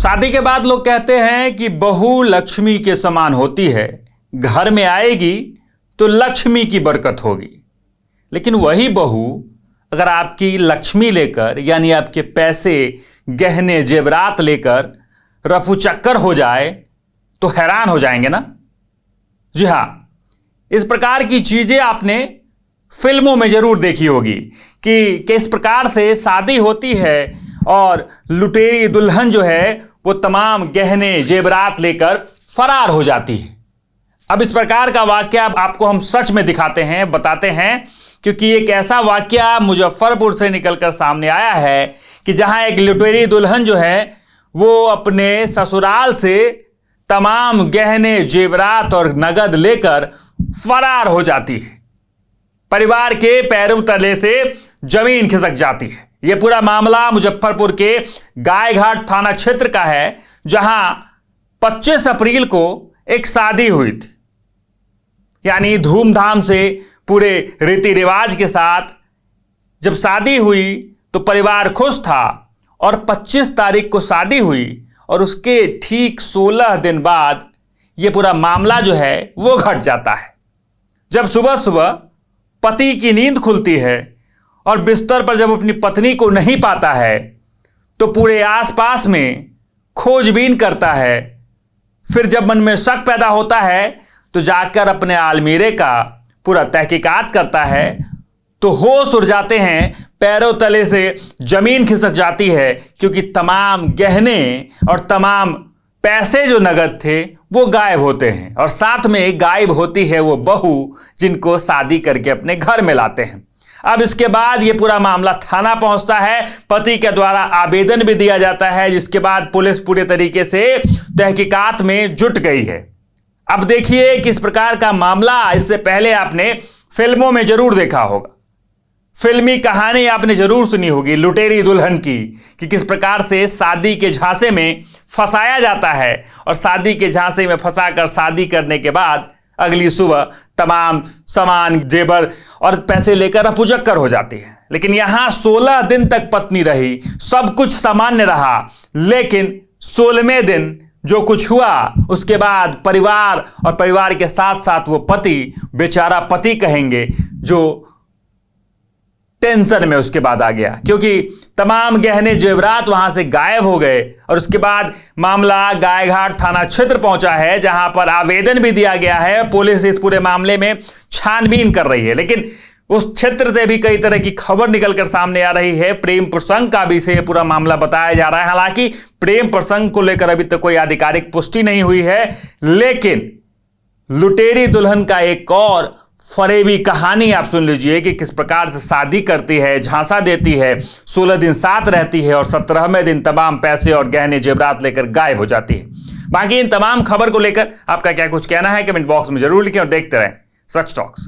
शादी के बाद लोग कहते हैं कि बहू लक्ष्मी के समान होती है, घर में आएगी तो लक्ष्मी की बरकत होगी। लेकिन वही बहू अगर आपकी लक्ष्मी लेकर यानी आपके पैसे, गहने, जेवरात लेकर रफू चक्कर हो जाए तो हैरान हो जाएंगे ना। जी हां, इस प्रकार की चीजें आपने फिल्मों में जरूर देखी होगी कि किस प्रकार से शादी होती है और लुटेरी दुल्हन जो है वो तमाम गहने जेवरात लेकर फरार हो जाती है। अब इस प्रकार का वाकया आपको हम सच में दिखाते हैं, बताते हैं, क्योंकि एक ऐसा वाकया मुजफ्फरपुर से निकलकर सामने आया है कि जहां एक लुटेरी दुल्हन जो है वो अपने ससुराल से तमाम गहने, जेवरात और नगद लेकर फरार हो जाती है। परिवार के पैरों तले से जमीन खिसक जाती है। यह पूरा मामला मुजफ्फरपुर के गायघाट थाना क्षेत्र का है, जहां 25 अप्रैल को एक शादी हुई थी। यानी धूमधाम से पूरे रीति रिवाज के साथ जब शादी हुई तो परिवार खुश था और 25 तारीख को शादी हुई और उसके ठीक 16 दिन बाद यह पूरा मामला जो है वो घट जाता है। जब सुबह सुबह पति की नींद खुलती है और बिस्तर पर जब अपनी पत्नी को नहीं पाता है तो पूरे आसपास में खोजबीन करता है। फिर जब मन में शक पैदा होता है तो जाकर अपने आलमीरे का पूरा तहकीकात करता है तो होश उड़ जाते हैं, पैरों तले से जमीन खिसक जाती है, क्योंकि तमाम गहने और तमाम पैसे जो नगद थे वो गायब होते हैं और साथ में गायब होती है वो बहू जिनको शादी करके अपने घर में लाते हैं। अब इसके बाद ये पूरा मामला थाना पहुंचता है, पति के द्वारा आवेदन भी दिया जाता है, जिसके बाद पुलिस पूरे तरीके से तहकीकात में जुट गई है। अब देखिए किस प्रकार का मामला, इससे पहले आपने फिल्मों में जरूर देखा होगा, फिल्मी कहानी आपने जरूर सुनी होगी लुटेरी दुल्हन की, कि किस प्रकार से शादी के झांसे में फंसाया जाता है और शादी के झांसे में फंसाकर शादी करने के बाद अगली सुबह तमाम सामान, जेवर और पैसे लेकर रफूचक्कर हो जाती है। लेकिन यहां 16 दिन तक पत्नी रही, सब कुछ सामान्य रहा, लेकिन 16वें दिन जो कुछ हुआ उसके बाद परिवार और परिवार के साथ साथ वो पति, बेचारा पति कहेंगे, जो टेंशन में उसके बाद आ गया, क्योंकि तमाम गहने जेवरात वहां से गायब हो गए। और उसके बाद मामला गायघाट थाना क्षेत्र पहुंचा है, जहां पर आवेदन भी दिया गया है। पुलिस इस पूरे मामले में छानबीन कर रही है, लेकिन उस क्षेत्र से भी कई तरह की खबर निकलकर सामने आ रही है। प्रेम प्रसंग का भी से पूरा मामला बताया जा रहा है। हालांकि प्रेम प्रसंग को लेकर अभी तक कोई आधिकारिक पुष्टि नहीं हुई है, लेकिन लुटेरी दुल्हन का एक और फरेबी कहानी आप सुन लीजिए कि किस प्रकार से शादी करती है, झांसा देती है, 16 दिन साथ रहती है और 17वें दिन तमाम पैसे और गहने जेवरात लेकर गायब हो जाती है। बाकी इन तमाम खबर को लेकर आपका क्या कुछ कहना है कमेंट बॉक्स में जरूर लिखें और देखते रहें सच टॉक्स।